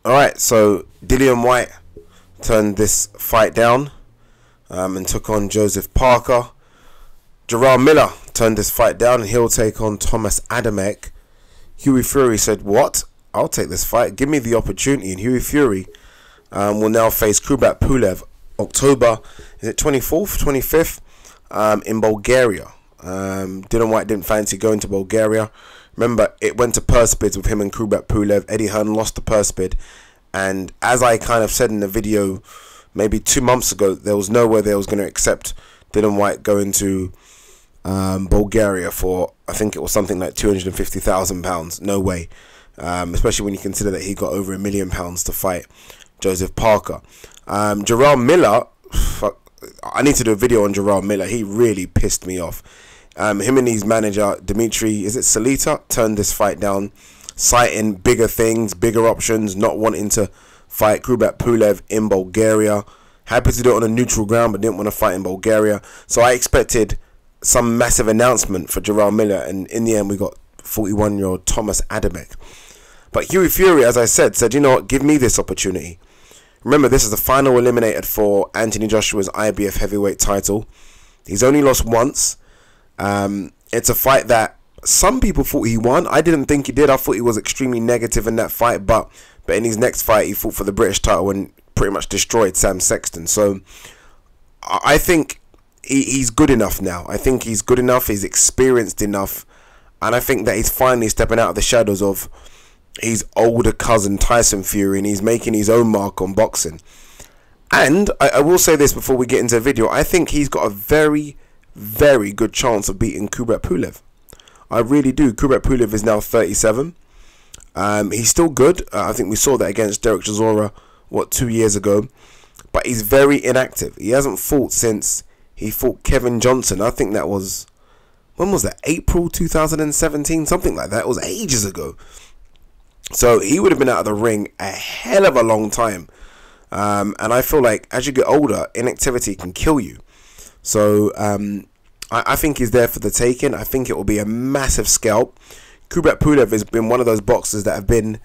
Alright, so Dillian Whyte turned this fight down and took on Joseph Parker. Jarrell Miller turned this fight down and he'll take on Thomas Adamek. Hughie Fury said, "What? I'll take this fight. Give me the opportunity." And Hughie Fury will now face Kubrat Pulev October, is it 24th, 25th, in Bulgaria. Dillian Whyte didn't fancy going to Bulgaria. Remember, it went to purse bids with him and Kubrat Pulev. Eddie Hearn lost the purse bid. And as I kind of said in the video maybe 2 months ago, there was no way they was going to accept Dillian Whyte going to Bulgaria for, I think it was something like £250,000. No way. Especially when you consider that he got over £1 million to fight Joseph Parker. Jarrell Miller, I need to do a video on Jarrell Miller. He really pissed me off. Him and his manager, Dimitri, is it Salita, turned this fight down, citing bigger things, bigger options, not wanting to fight Kubrat Pulev in Bulgaria. Happy to do it on a neutral ground, but didn't want to fight in Bulgaria. So I expected some massive announcement for Jarrell Miller, and in the end we got 41-year-old Thomas Adamek. But Hughie Fury, as I said, you know what, give me this opportunity. Remember, this is the final eliminated for Anthony Joshua's IBF heavyweight title. He's only lost once. It's a fight that some people thought he won. I didn't think he did. I thought he was extremely negative in that fight, but in his next fight he fought for the British title and pretty much destroyed Sam Sexton. So I think he's good enough now. I think he's good enough, he's experienced enough, and I think that he's finally stepping out of the shadows of his older cousin Tyson Fury, and he's making his own mark on boxing. And I will say this before we get into the video, I think he's got a very good chance of beating Kubrat Pulev. I really do. Kubrat Pulev is now 37. He's still good. I think we saw that against Derek Chisora, 2 years ago. But he's very inactive. He hasn't fought since he fought Kevin Johnson. I think that was, when was that? April 2017? Something like that. It was ages ago. So he would have been out of the ring a hell of a long time. And I feel like as you get older, inactivity can kill you. So I think he's there for the taking. I think it will be a massive scalp. Kubrat Pulev has been one of those boxers that have been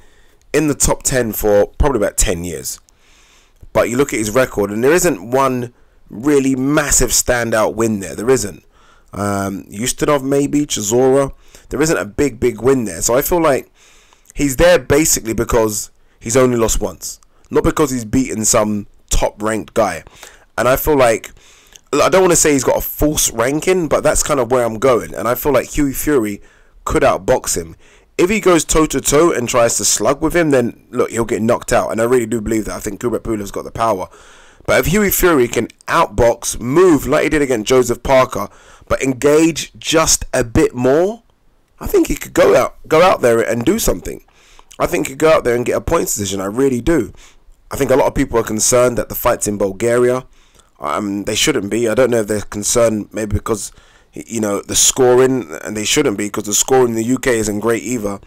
in the top 10 for probably about 10 years. But you look at his record, and there isn't one really massive standout win there. There isn't. Ustinov maybe, Chisora. There isn't a big win there. So I feel like he's there basically because he's only lost once. Not because he's beaten some top-ranked guy. And I feel like, I don't want to say he's got a false ranking, but that's kind of where I'm going. And I feel like Hughie Fury could outbox him. If he goes toe-to-toe and tries to slug with him, then look, he'll get knocked out. And I really do believe that. I think Kubrat Pulev's got the power. But if Hughie Fury can outbox, move like he did against Joseph Parker, but engage just a bit more, I think he could go out there and do something. I think he could go out there and get a points decision. I really do. I think a lot of people are concerned that the fight's in Bulgaria. They shouldn't be. I don't know if they're concerned maybe because, you know, the scoring, and they shouldn't be because the scoring in the UK isn't great either.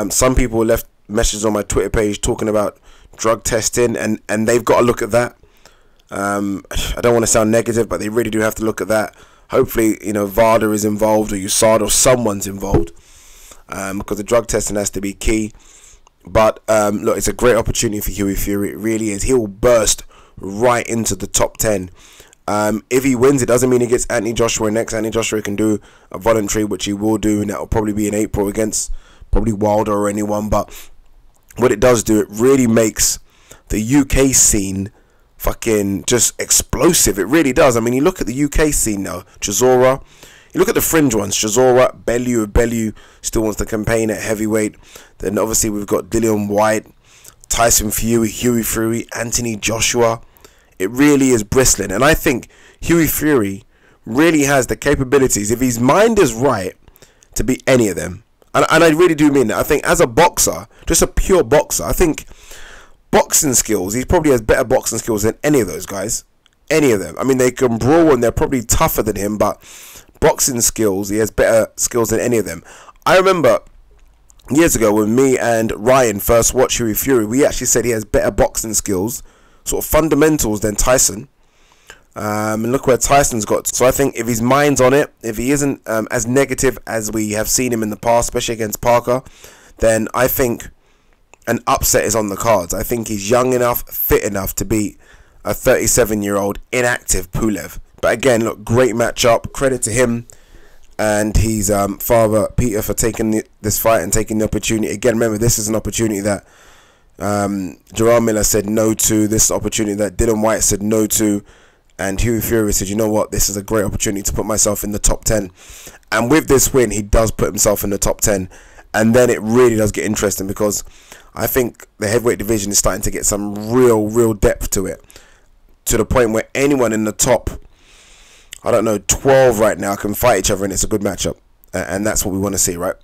Some people left messages on my Twitter page talking about drug testing, and they've got to look at that. I don't want to sound negative, but they really do have to look at that. Hopefully, you know, VADA is involved, or USADA, or someone's involved, because the drug testing has to be key. But look, it's a great opportunity for Hughie Fury. It really is. He will burst right into the top 10. If he wins, it doesn't mean he gets Anthony Joshua next. Anthony Joshua can do a voluntary, which he will do, and that will probably be in April against probably Wilder or anyone. But what it does do, it really makes the UK scene fucking just explosive. It really does. I mean, you look at the UK scene now, Chisora. You look at the fringe ones, Chisora, Bellew still wants to campaign at heavyweight. Then obviously we've got Dillian Whyte, Tyson Fury, Hughie Fury, Anthony Joshua. It really is bristling. And I think Hughie Fury really has the capabilities, if his mind is right, to beat any of them. And I really do mean that. I think as a boxer, just a pure boxer, I think boxing skills, he probably has better boxing skills than any of those guys. Any of them. I mean, they can brawl and they're probably tougher than him, but boxing skills, he has better skills than any of them. I remember years ago when me and Ryan first watched Hughie Fury, we actually said he has better boxing skills, sort of fundamentals, than Tyson. And look where Tyson's got. So I think if his mind's on it, if he isn't as negative as we have seen him in the past, especially against Parker, then I think an upset is on the cards. I think he's young enough, fit enough to beat a 37-year-old inactive Pulev. But again, look, great matchup. Credit to him and his father, Peter, for taking this fight and taking the opportunity. Again, remember, this is an opportunity that Jarrell Miller said no to. This is an opportunity that Dillian Whyte said no to. And Hughie Fury said, you know what, this is a great opportunity to put myself in the top 10. And with this win, he does put himself in the top 10. And then it really does get interesting, because I think the heavyweight division is starting to get some real depth to it. To the point where anyone in the top, I don't know, 12 right now can fight each other, and it's a good matchup. And that's what we want to see, right?